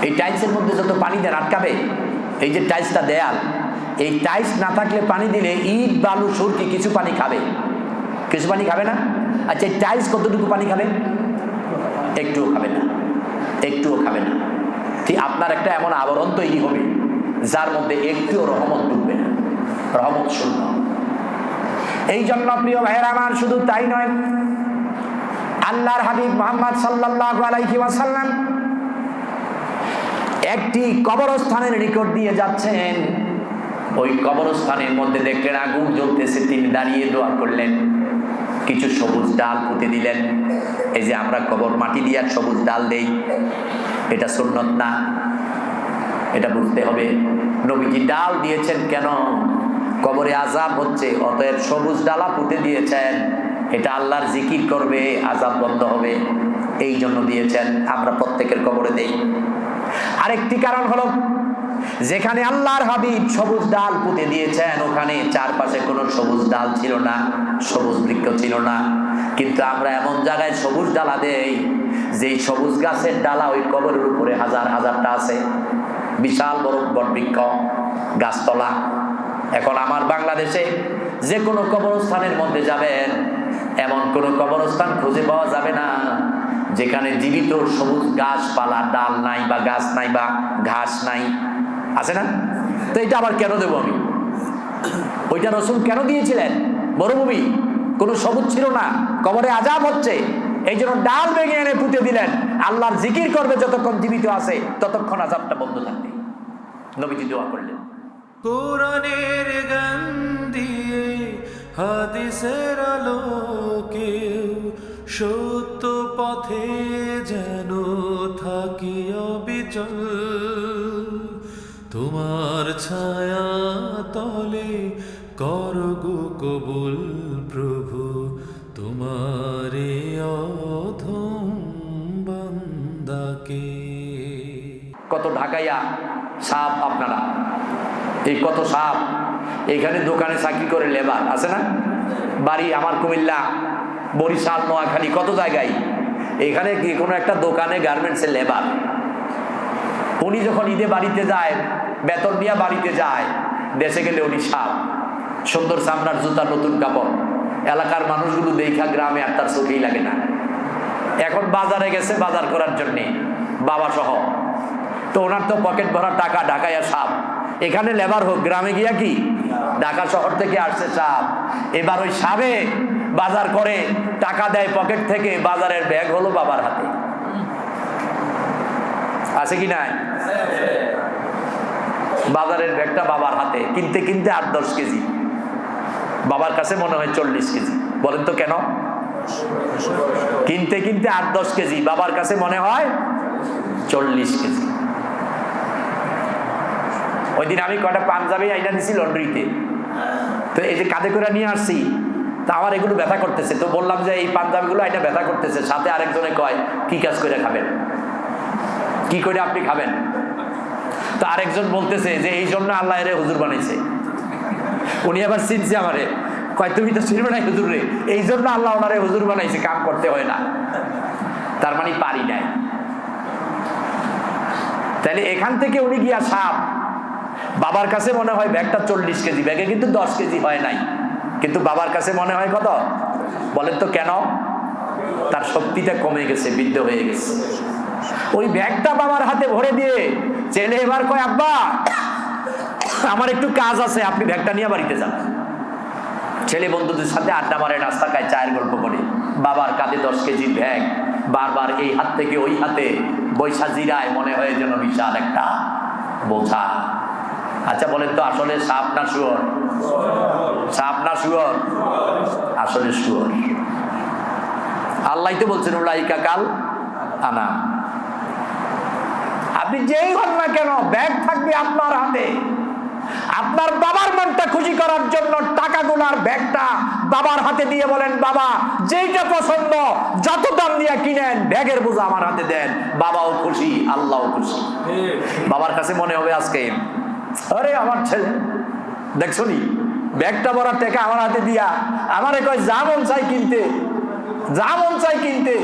এই টাইলসের মধ্যে যত পানি দেন আটকাবে। এই যে টাইলসটা দেয়াল, এই টাইলস না থাকলে পানি দিলে ইট বালু সুরকি কিছু পানি খাবে, কিছু পানি খাবে না? আচ্ছা, এই টাইলস কতটুকু পানি খাবে? একটুও খাবে না, একটুও খাবে না। ঠিক আপনার একটা এমন আবরণ তৈরি হবে যার মধ্যে একটুও রহমত ঢুকবে না, রহমত শূন্য। এই জন্য প্রিয় ভাইয়েরা আমার, শুধু তাই নয়, আল্লাহর হাবিব মুহাম্মদ সাল্লাল্লাহু আলাইহি ওয়াসাল্লাম একটি কবরস্থানের নিকট দিয়ে যাচ্ছেন। ওই কবরস্থানের মধ্যে দেখলেন আগুন জ্বলতেছে, তিনি দাঁড়িয়ে দোয়া করলেন, কিছু সবুজ ডাল পুঁতে দিলেন। এই যে আমরা কবর মাটি দিয়ে সবুজ ডাল দেই, এটা সুন্নত না, এটা বুঝতে হবে। নবীজি ডাল দিয়েছেন কেন? কবরে আযাব হচ্ছে, অতএব সবুজ ডালা পুঁতে দিয়েছেন, এটা আল্লাহর জিকির করবে, আযাব বন্ধ হবে, এই জন্য দিয়েছেন। আমরা প্রত্যেকের কবরে দেই। আরেকটি কারণ হলো, যেখানে আল্লাহর হাবিব সবুজ ডাল পুঁতে দিয়েছেন ওখানে চারপাশে কোনো সবুজ ডাল ছিল না, সবুজ বৃক্ষ ছিল না। কিন্তু আমরা এমন জায়গায় সবুজ ডালা দেই যেই সবুজ গাছের ডালা ওই কবরের উপরে হাজার হাজারটা আছে, বিশাল বড় বট বৃক্ষ, গাছতলা। এখন আমার বাংলাদেশে যে কোনো কবরস্থানের মধ্যে যাবেন, এমন কোনো কবরস্থান খুঁজে পাওয়া যাবে না যেখানে জীবিত সবুজ গাছপালা, ডাল নাই বা গাছ নাই বা ঘাস নাই, আছে না? তো এটা আবার কেন দেবো আমি? ওইটা রাসূল কেন দিয়েছিলেন? মরুভূমি, কোনো সবুজ ছিল না, কবরে আযাব হচ্ছে, এই জন্য ডাল ভেঙে এনে পুঁতে দিলেন। আল্লাহর জিকির করবে যতক্ষণ জীবিত আছে, ততক্ষণ আযাবটা বন্ধ থাকবে। নবীজি দোয়া করলেন। কোরআনের গান দিয়ে, হাদিসের আলোকে সত্য পথে যেন থাকি অবিচল। তোমার ছায়া তলে করগো কবুল প্রভু, তোমারে অধম বান্দাকে। কত ঢাকাইয়া সাপ আপনারা, এই কত সাপ। এইখানে দোকানে চাকরি করে লেবার, আছে না? বাড়ি আমার কুমিল্লা, বরিশাল, নোয়াখালী, কত জায়গায়। এখানে কি কোনো একটা দোকানে গার্মেন্টসের লেবার, উনি যখন ঈদে বাড়িতে যায়, বেতন নিয়ে বাড়িতে যায়, দেশে গেলে উনি সাপ, সুন্দর চামড়ার জুতা, নতুন কাপড়। এলাকার মানুষগুলো দেখা গ্রামে আর তার চোখেই লাগে না। এখন বাজারে গেছে বাজার করার জন্যে, বাবা সহ, তো ওনার তো পকেট ভরা টাকা, ঢাকায় সাপ। এখানে লেবার হোক, গ্রামে গিয়া কি ঢাকা শহর থেকে আসছে সাপ। এবার ওই সাপে বাজার করে টাকা দেয় পকেট থেকে, বাজারের ব্যাগ হলো বাবার হাতে, আছে কি নাই? বাজারের ব্যাগটা বাবার হাতে, কিনতে কিনতে 8-10 কেজি, বাবার কাছে মনে হয় 40 কেজি। বলেন তো কেন? কিনতে কিনতে 8-10 কেজি, বাবার কাছে মনে হয় 40 কেজি। ওই দিন আমি কয়টা পাঞ্জাবি আইনা দিছি লন্ড্রিতে, তো এই যে কাঁধে করে নিয়ে আসছি, তা আমার এগুলো ব্যথা করতেছে। তো বললাম যে এই পাঞ্জাবিগুলো আইনা ব্যথা করতেছে। সাথে আরেকজনে কয়, কি কাজ করে খাবেন, কি করে আপনি খাবেন? তো আরেকজন বলতেছে যে এই জন্য আল্লাহ এরে হুজুর বানাইছে। উনি আবার চিনছে আমারে, কয় তুমি তো চিনবে না হুজুর রে, এই জন্য আল্লাহ ওনারে হুজুর বানাইছে, কাম করতে হয় না। তার মানে পারি নাই। তাহলে এখান থেকে উনি গিয়া সাপ, বাবার কাছে মনে হয় ব্যাগটা 40 কেজি, ব্যাগে কিন্তু 10 কেজি হয় নাই, কিন্তু বাবার কাছে মনে হয় কত? বলেন তো কেন? তার শক্তিটা কমে গেছে, বৃদ্ধ হয়ে গেছে। ওই ব্যাগটা বাবার হাতে ভরে দিয়ে ছেলে এবার কয়, আব্বা আমার একটু কাজ আছে, আপনি ব্যাগটা নিয়ে বাড়িতে যান। ছেলে বন্ধুদের সাথে আড্ডা মারে, নাস্তা খায়, চায়ের গল্প করে। বাবার কাঁধে 10 কেজির ব্যাগ, বারবার এই হাত থেকে ওই হাতে বৈশা জিরায়, মনে হয় যেন বিশাল একটা বোঝা। আচ্ছা বলেন তো, আসলে সাপ না শুয়োর? সাপ না শুয়োর? আসলে শুয়োর। আল্লাহ তো বলছেন উলাইকা কাল আনাম। আপনি যেই হন না কেন, ব্যাগ থাকবে আপনার হাতে। আপনার বাবার মনটা খুশি করার জন্য টাকাগুলার ব্যাগটা বাবার হাতে দিয়ে বলেন, বাবা যেইটা পছন্দ যত দাম দিয়ে কিনেন, ব্যাগের বোঝা আমার হাতে দেন। বাবাও খুশি, আল্লাহও খুশি। বাবার কাছে মনে হবে আজকে, আরে আমার ছেলে দেখছো নি, ব্যাগটা ভরা টাকা আমার হাতে দিয়া আমারে কয় যা মন চাই কিনতে, যা মন চাই কিনতে।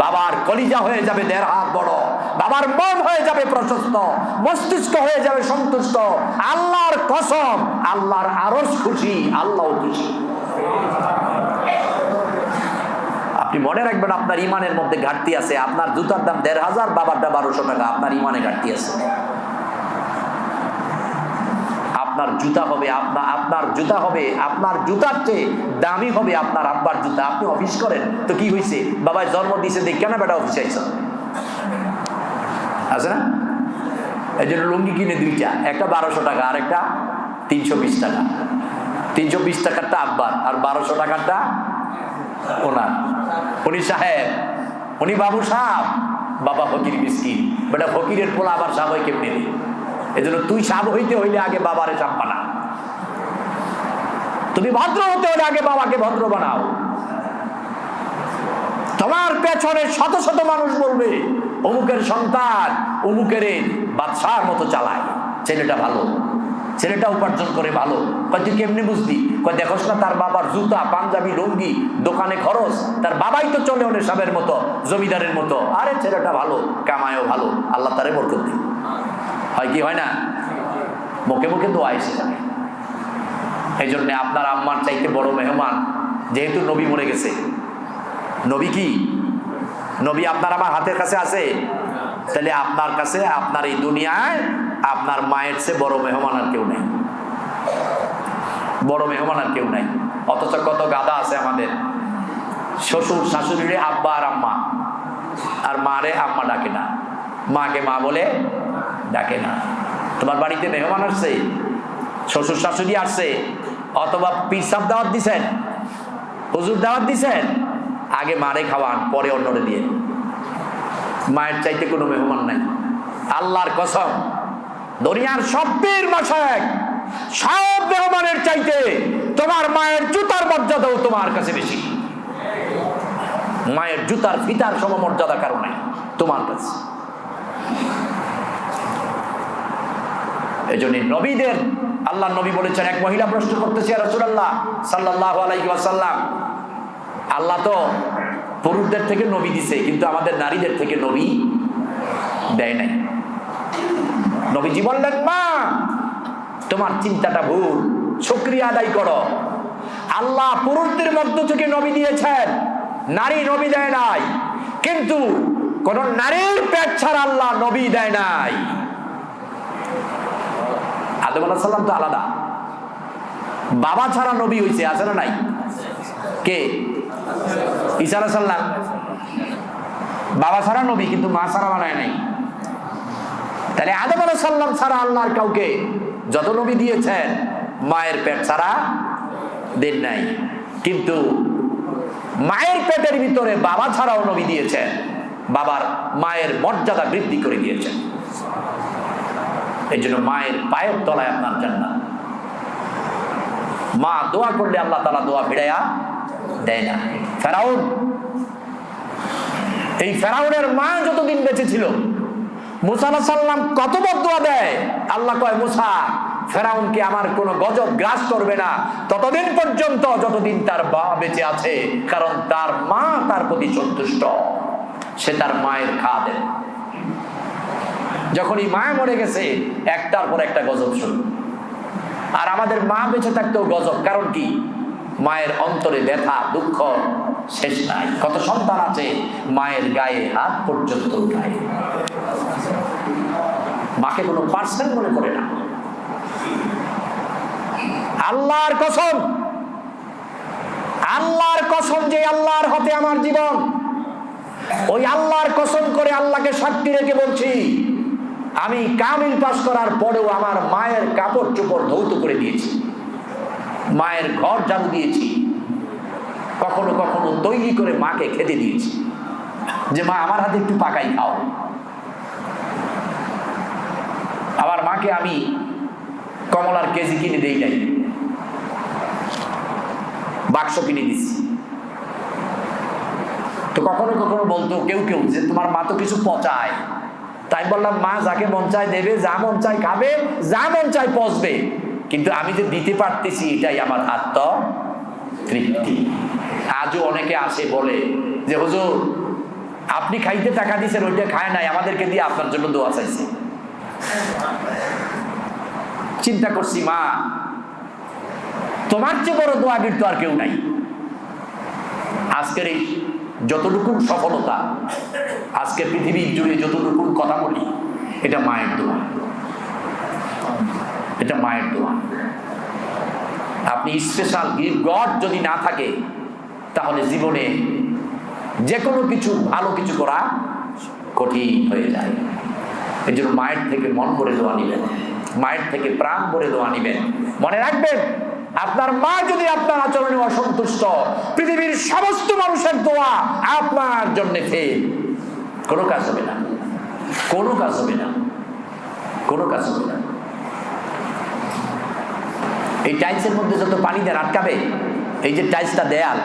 বাবার কলিজা হয়ে যাবে 1.5 হাত বড়, বাবার মন হয়ে যাবে প্রশস্ত, মস্তিষ্ক হয়ে যাবে সন্তুষ্ট। আল্লাহর কসম, আল্লাহর আরশ খুশি, আল্লাহ খুশি। আপনি মনে রাখবেন, আপনার ইমানের মধ্যে ঘাটতি আছে। আপনার জুতার দাম ১৫০০, বাবারটা ১২০০ টাকা, আপনার ইমানে ঘাটতি আছে। আপনার জুতা হবে আপনার জুতার চেয়ে দামি হবে আপনার আব্বার জুতা। আপনি অফিস করেন তো কি হয়েছে, বাবায় জন্ম দিয়েছে দেখ কেন বেটা অফিসে আইস, আছে না? এই জন্য লুঙ্গি কিনে দুইটা, একটা ১২০০ টাকা আর একটা ৩২০ টাকা। ৩২০ টাকারটা আব্বার আর ১২০০ টাকারটা ওনার। উনি সাহেব, উনি বাবু সাহেব, বাবা ফকির মিসকিন। বেটা ফকিরের পোলা আবার সাহেব হয় কেমনি? এই জন্য তুই সাহেব হইতে হইলে আগে বাবারে সাহেব বানা, তুমি ভদ্র হতে হলে আগে বাবাকে ভদ্র বানাও। তোমার পেছনে শত শত মানুষ বলবে অমুকের সন্তান অমুকের বাদশার মতো চালায়, ছেলেটা ভালো, ছেলেটা উপার্জন করে ভালো। তুই কেমনি বুঝলি? দেখোস না তার বাবার জুতা, পাঞ্জাবি, লুঙ্গি, দোকানে খরচ, তার বাবাই তো চলে অনেক সাহেবের মতো, জমিদারের মতো। আরে ছেলেটা ভালো, কামায়ও ভালো, আল্লাহ তারে বরকত দিন। হয় কি হয় না? মুখে মুখে দোয়া এসে যায়। এই জন্য আপনার আম্মার চাইতে বড় মেহমান, যেহেতু নবী মরে গেছে। নবী কি? নবী আপনার আমার হাতের কাছে আছে। তাহলে আপনার কাছে, আপনার এই দুনিয়ায় আপনার মায়ের চেয়ে বড় মেহমান আর কেউ নেই, বড় মেহমান আর কেউ নাই। অথচ কত গাদা আছে আমাদের, শ্বশুর শাশুড়িরে আব্বা আর আম্মা, আর মারে আম্মা ডাকে না, মাকে মা বলে ডাকে না। তোমার বাড়িতে মেহমান আসছে, শ্বশুর শাশুড়ি আসছে, অথবা পীর সাহেব দাওয়াত দিছেন, হুজুর দাওয়াত দিছেন, আগে মারে খাওয়ান, পরে অন্যরে দিয়ে। মায়ের চাইতে কোনো মেহমান নাই। আল্লাহর কসম, দুনিয়ার সব পীর মাশায়েখ সব মেহমানের চাইতে তোমার মায়ের জুতার মর্যাদাও তোমার কাছে বেশি। মায়ের জুতার ফিতার সমমর্যাদা কারো নাই তোমার কাছে। এই জন্য নবীদের, আল্লাহ নবী বলেছেন, এক মহিলা প্রশ্ন করতেছে, ইয়া রাসূলুল্লাহ সাল্লাল্লাহু আলাইহি ওয়াসাল্লাম, আল্লাহ তো পুরুষদের থেকে নবী দিছে, কিন্তু আমাদের নারীদের থেকে নবী দেয় নাই। নবীজি বললেন, মা তোমার চিন্তাটা ভুল, শুকরিয়া আদায় করো। আল্লাহ পুরুষদের মধ্য থেকে নবী দিয়েছেন, নারী নবী দেয় নাই। কিন্তু কোন নারীর পেট ছাড়া আল্লাহ নবী দেয় নাই। আদম আলাইহিস সালাম তো আলাদা, বাবা ছাড়া নবী হইছে, আছে না নাই? কে? ঈসা আলাইহিস সালাম বাবা ছাড়া নবী, কিন্তু মা ছাড়া বানায় নাই। তাহলে আদম আলাইহিস সালাম ছাড়া আল্লাহর কাউকে যত নবী দিয়েছেন মায়ের পেট ছাড়া দেন নাই। কিন্তু মায়ের পেটের ভিতরে বাবা ছাড়াও নবী দিয়েছেন, বাবার মায়ের মর্যাদা বৃদ্ধি করে দিয়েছেন। এই জন্য মায়ের পায়ের তলায় আপনার জান্নাত। মা দোয়া করলে আল্লাহ তাআলা দোয়া ফিরাইয়া দেয় না। ফেরাউন, এই ফেরাউনের মা যতদিন বেঁচে ছিল, মুসা আলাইহিস সালাম কত বদদুয়া দেয়। আল্লাহ কয়, মুসা ফেরাউনকে আমার কোনো গজব গ্রাস করবে না ততদিন পর্যন্ত যতদিন তার বাবা বেঁচে আছে, কারণ তার মা তার প্রতি সন্তুষ্ট, সে তার মায়ের খাদেম। যখনই মা মরে গেছে, একটার পর একটা গজব শুরু। আর আমাদের মা বেঁচে থাকতেও গজব, কারণ কি? মায়ের অন্তরে ব্যথা দুঃখ শেষ নাই। কত সন্তান আছে মায়ের গায়ে হাত পর্যন্ত উঠায়, মাকে কোনো পার্সন মনে করে না। আল্লাহর কসম, আল্লাহর কসম, যে আল্লাহর হাতে আমার জীবন, ওই আল্লাহর কসম করে আল্লাহকে সাক্ষী রেখে বলছি, আমি কামিল পাস করার পরেও আমার মায়ের কাপড় চোপড় ধৌত করে দিয়েছি, মায়ের ঘর ঝাড়ু দিয়েছি, কখনো কখনো তৈরি করে মাকে খেতে দিয়েছি, যে মা আমার হাতে একটু পাকাই খাও। আমার মাকে আমি কমলার কেজি কিনে দেই নাই, বাক্স কিনে দিচ্ছি। তো কখনো কখনো বলতো কেউ কেউ যে তোমার মা তো কিছু পচায়। তাই বললাম, মা যাকে মন চায় দেবে, যা মন চায় খাবে, যা মন চায় পচবে, কিন্তু আমি যে দিতে পারতেছি এটাই আমার আত্মতৃপ্তি। আজও অনেকে আসে বলে যে হুজুর আপনি খাইতে টাকা দিয়েছেন, ওইটা খায় নাই, আমাদেরকে দিয়ে আপনার জন্য দোয়া চাইছে। চিন্তা করছি, মা তোমার চেয়ে বড় দোয়াবির তো আর কেউ নাই। আজকের এই যতটুকু সফলতা, আজকে পৃথিবীর জুড়ে যতটুকু কথা বলি, এটা মায়ের দোয়া, এটা মায়ের দোয়া। আপনি স্পেশাল গিফট গড যদি না থাকে, তাহলে জীবনে যে কোনো কিছু ভালো কিছু করা কঠিন হয়ে যায়। এই জন্য মায়ের থেকে মন ভরে দোয়া নিবেন, মায়ের থেকে প্রাণ ভরে দোয়া নিবেন। মনে রাখবেন, আপনার মা যদি আপনার আচরণে অসন্তুষ্ট, পৃথিবীর সমস্ত মানুষের দোয়া আপনার জন্য ফেল, কোনো কাজ হবে না, কোনো কাজ হবে না, কোনো কাজ হবে না। এই টাইলসের মধ্যে যত পানি দেন আটকাবে, এই যে টাইলসটা দেয়াল,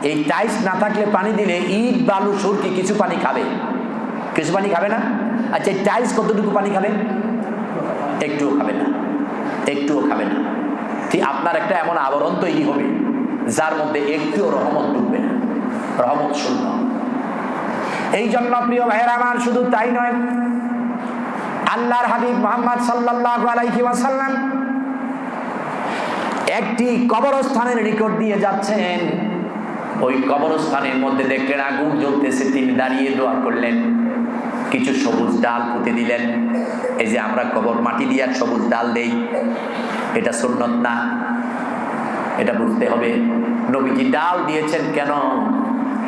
এই টাইলস না থাকলে পানি দিলে ইট বালু সুরকি কিছু পানি খাবে, কিছু পানি খাবে না। আচ্ছা, এই টাইলস কতটুকু পানি খাবে? একটুও খাবে না, একটুও খাবে না। ঠিক আপনার একটা এমন আবরণ তৈরি হবে যার মধ্যে একটুও রহমত ডুববে না, রহমত শূন্য। এই জন্য প্রিয় ভাইয়েরা আমার, শুধু তাই নয়, আল্লাহর হাবিব মুহাম্মদ সাল্লাল্লাহু আলাইহি ওয়াসাল্লাম একটি কবরস্থানের নিকট দিয়ে যাচ্ছেন। ওই কবরস্থানের মধ্যে দেখলেন আগুন জ্বলতেছে, তিনি দাঁড়িয়ে দোয়া করলেন, কিছু সবুজ ডাল পুঁতে দিলেন। এই যে আমরা কবর মাটি দিয়ে সবুজ ডাল দেই, এটা সুন্নত না, এটা বুঝতে হবে। নবীজি ডাল দিয়েছেন কেন?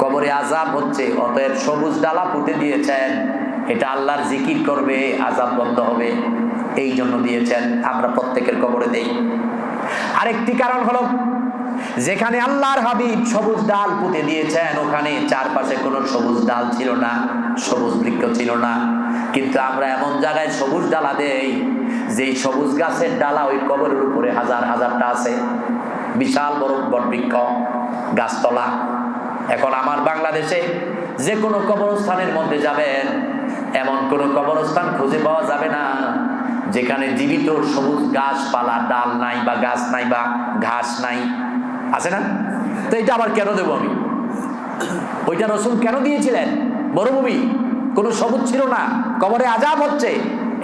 কবরে আযাব হচ্ছে, অতএব সবুজ ডালা পুঁতে দিয়েছেন, এটা আল্লাহর জিকির করবে, আযাব বন্ধ হবে, এই জন্য দিয়েছেন। আমরা প্রত্যেকের কবরে দেই। আরেকটি কারণ হলো, যেখানে আল্লাহর হাবিব সবুজ ডাল পুঁতে দিয়েছেন, ওখানে চারপাশে কোনো সবুজ ডাল ছিল না, সবুজ বৃক্ষ ছিল না। কিন্তু আমরা এমন জায়গায় সবুজ ডালা দেই, যেই সবুজ গাছের ডালা ওই কবরের উপরে হাজার হাজারটা আছে, বিশাল বড় বট বৃক্ষ, গাছতলা। এখন আমার বাংলাদেশে যে কোনো কবরস্থানের মধ্যে যাবেন, এমন কোনো কবরস্থান খুঁজে পাওয়া যাবে না যেখানে জীবিত সবুজ গাছপালা, ডাল নাই বা গাছ নাই বা ঘাস নাই, আছে না? তো এটা আবার কেন দেবো আমি? ওইটা রাসূল কেন দিয়েছিলেন? মরুভূমি, কোনো সবুজ ছিল না, কবরে আযাব হচ্ছে,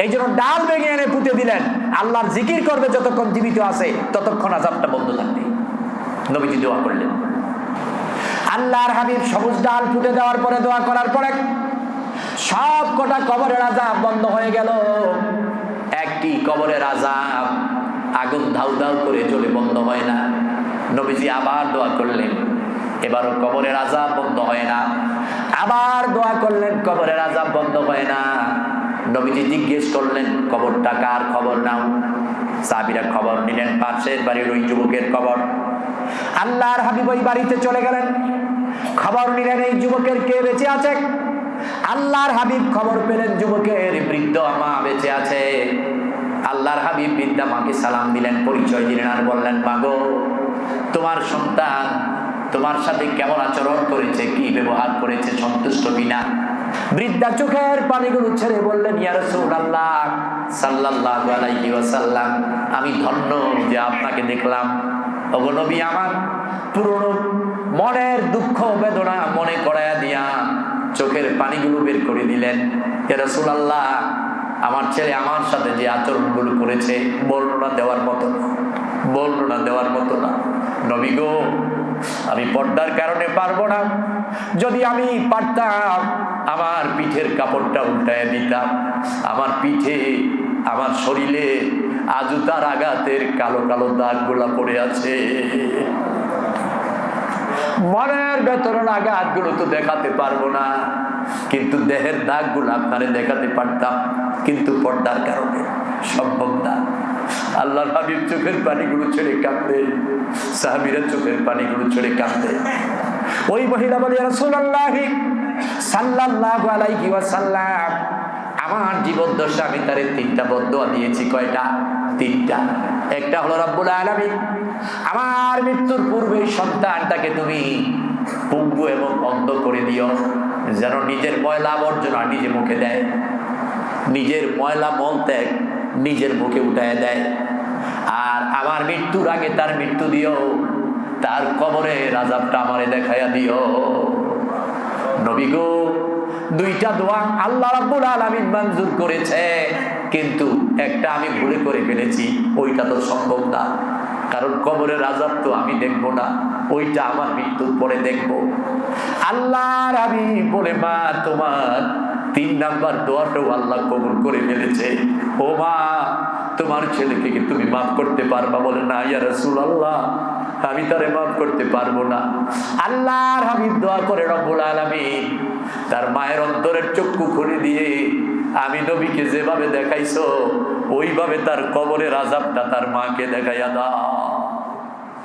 এই জন্য ডাল ভেঙে এনে পুঁতে দিলেন। আল্লাহর জিকির করবে যতক্ষণ জীবিত আছে, ততক্ষণ আযাবটা বন্ধ থাকবে। নবীজি দোয়া করলেন। আল্লাহর হাবিব সবুজ ডাল পুঁতে দেওয়ার পরে, দোয়া করার পরে সব কটা কবরের আযাব বন্ধ হয়ে গেল। একটি কবরের আযাব, আগুন ধাউ ধাউ করে জ্বলে, বন্ধ হয় না। নবীজি আবার দোয়া করলেন, এবারও কবরের আযাব বন্ধ হয় না। আবার দোয়া করলেন, কবরের আযাব বন্ধ হয় না। নবীজি জিজ্ঞেস করলেন, কবরটা কার? খবর নাও। সাহাবীরা খবর নিলেন, পাশের বাড়ির ওই যুবকের কবর। আল্লাহর হাবিব ওই বাড়িতে চলে গেলেন, খবর নিলেন এই যুবকের কে বেঁচে আছে। আল্লাহর হাবিব খবর পেলেন যুবকের বৃদ্ধ মা বেঁচে আছে। আল্লাহর হাবিব বৃদ্ধা মাকে সালাম দিলেন, পরিচয় দিলেন, আর বললেন, মাগো, তোমার সন্তান তোমার সাথে কেমন আচরণ করেছে, কি ব্যবহার করেছে, সন্তুষ্ট কিনা? বৃদ্ধা চোখের পানিগুলো ছেড়ে বললেন, ইয়া রাসূলুল্লাহ সাল্লাল্লাহু আলাইহি ওয়াসাল্লাম, আমি ধন্য যে আপনাকে দেখলাম। ওগো নবী, আমার পুরনো মনের দুঃখ বেদনা মনে করায়া দিয়া চোখের পানিগুলো বের করে দিলেন। ইয়া রাসূলুল্লাহ, আমার ছেলে আমার সাথে যে আচরণগুলো করেছে, বর্ণনা দেওয়ার মতো না, বর্ণনা দেওয়ার মতো না। নবী গো, আমি পর্দার কারণে পারবো না। যদি আমি পারতাম, আমার পিঠের কাপড়টা উল্টায় দিতাম। আমার পিঠে, আমার শরীরে আজও তার আঘাতের কালো কালো দাগগুলা পড়ে আছে। মনের ভেতরের আঘাতগুলো তো দেখাতে পারবো না, কিন্তু দেহের দাগগুলো আপনারে দেখাতে পারতাম, কিন্তু পর্দার কারণে সম্ভব না। আল্লাহর হাবিব চোখের পানিগুলো ছেড়ে কাঁদতে, সাহাবীরা চোখের পানিগুলো ছেড়ে কাঁদতে। ওই মহিলা বলে, ইয়া রাসূলুল্লাহ সাল্লাল্লাহু আলাইহি ওয়াসাল্লাম, আমার জীবদ্দশা আমি তারে 3টা বদদোয়া দিয়েছি। কয়টা? 3টা। একটা হলো, রব্বুল আলামিন, আমার মৃত্যুর পূর্বে সন্তানটাকে তুমি পঙ্গু এবং অন্ধ করে দিও, যেন নিজের ময়লা আবর্জনা নিজে মুখে দেয়, নিজের ময়লা মল ত্যাগ নিজের মুখে উঠায় দেয়। আর আমার মৃত্যুর আগে তার মৃত্যু দিও, তার কবরের আযাবটা আমারে দেখাইয়া দিও। নবী গো, দুইটা দোয়া আল্লাহ রাব্বুল আলামিন মঞ্জুর করেছে, কিন্তু একটা আমি ভুলে করে ফেলেছি, ওইটা তো সম্ভব না, কারণ কবরের আযাব তো আমি দেখবো না, ওইটা আমার মৃত্যুর পরে দেখবো। আল্লাহর হাবিব বলে, মা তোমার 3 নাম্বার দোয়াটাও আল্লাহ কবুল করে ফেলেছে। ও মা, তোমার ছেলেকে কি তুমি মাফ করতে পারবা? বলে, না ইয়া রাসূলুল্লাহ, আমি তারে মাফ করতে পারবো না। আল্লাহর হাবিব দোয়া করে রব্বুল আলামিন তার মায়ের অন্তরের চক্ষু খুলে দিয়ে, আমি নবীকে যেভাবে দেখাইছো ওইভাবে তার কবরের আযাবটা তার মাকে দেখাইয়া দাও।